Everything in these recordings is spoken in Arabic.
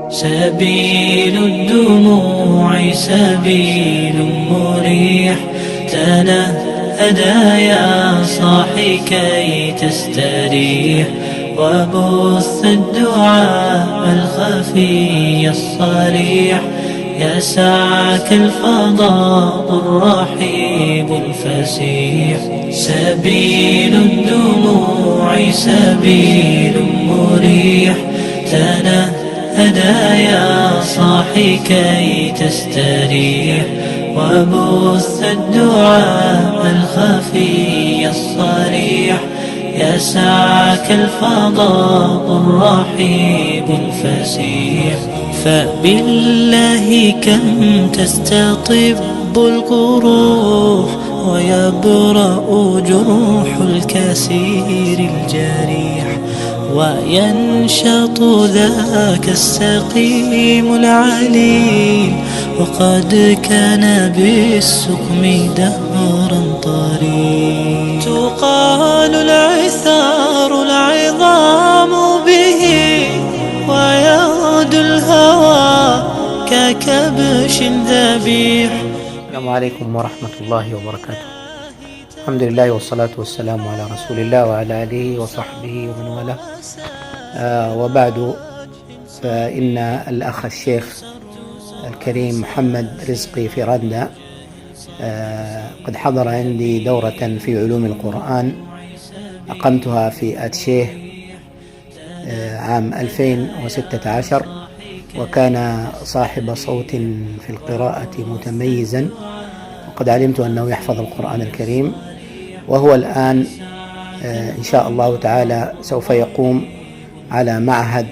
سبيل الدموع سبيل مريح، تنهدى يا صاحي كي تستريح، وبث الدعاء الخفي الصريح، يسعك الفضاء الرحيب الفسيح. سبيل الدموع سبيل مريح، تنهدى يا صاحي كي تستريح، وبث الدعاء الخفي الصريح، يسعك الفضاء الرحيب الفسيح. فبالله كم تستطب القروح، ويبرأ جروح الكسير الجريح، وينشط ذاك السقيم العليل، وقد كان بالسقم دهرا طريق. تقال العثار العظام به، ويغدو الهوى ككبش ذبيح. السلام عليكم ورحمة الله وبركاته. الحمد لله والصلاة والسلام على رسول الله وعلى آله وصحبه ومن والاه. وبعد، فإن الأخ الشيخ الكريم محمد رزقي في رندا قد حضر عندي دورة في علوم القرآن أقمتها في أتشيه عام 2016، وكان صاحب صوت في القراءة متميزا، وقد علمت أنه يحفظ القرآن الكريم، وهو الآن إن شاء الله تعالى سوف يقوم على معهد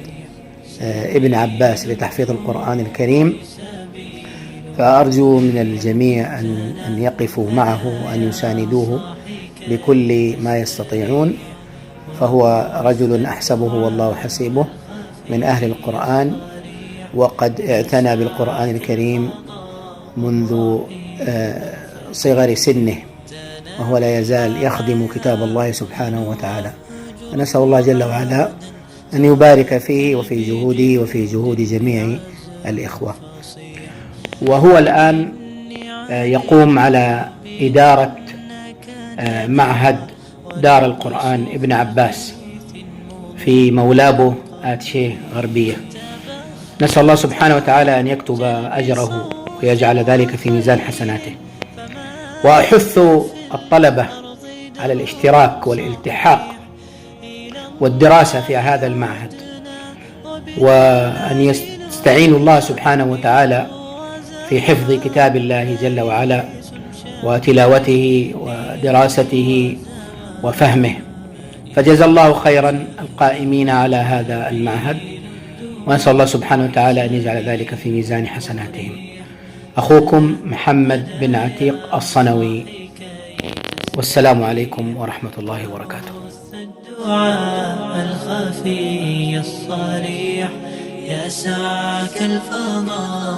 ابن عباس لتحفيظ القرآن الكريم. فأرجو من الجميع أن يقفوا معه وأن يساندوه بكل ما يستطيعون، فهو رجل أحسبه والله حسيبه من أهل القرآن، وقد اعتنى بالقرآن الكريم منذ صغر سنه، وهو لا يزال يخدم كتاب الله سبحانه وتعالى. ونسأل الله جل وعلا أن يبارك فيه وفي جهوده وفي جهود جميع الإخوة. وهو الآن يقوم على إدارة معهد دار القرآن ابن عباس في مولابو آتشيه غربية. نسأل الله سبحانه وتعالى أن يكتب أجره ويجعل ذلك في ميزان حسناته. وأحث الطلبة على الاشتراك والالتحاق والدراسة في هذا المعهد، وأن يستعينوا الله سبحانه وتعالى في حفظ كتاب الله جل وعلا وتلاوته ودراسته وفهمه. فجزا الله خيرا القائمين على هذا المعهد، ونسأل الله سبحانه وتعالى أن يجعل ذلك في ميزان حسناتهم. أخوكم محمد بن عتيق الصنوي، والسلام عليكم ورحمة الله وبركاته. الدعاء الخفي الصريح، يسعك الفضاء.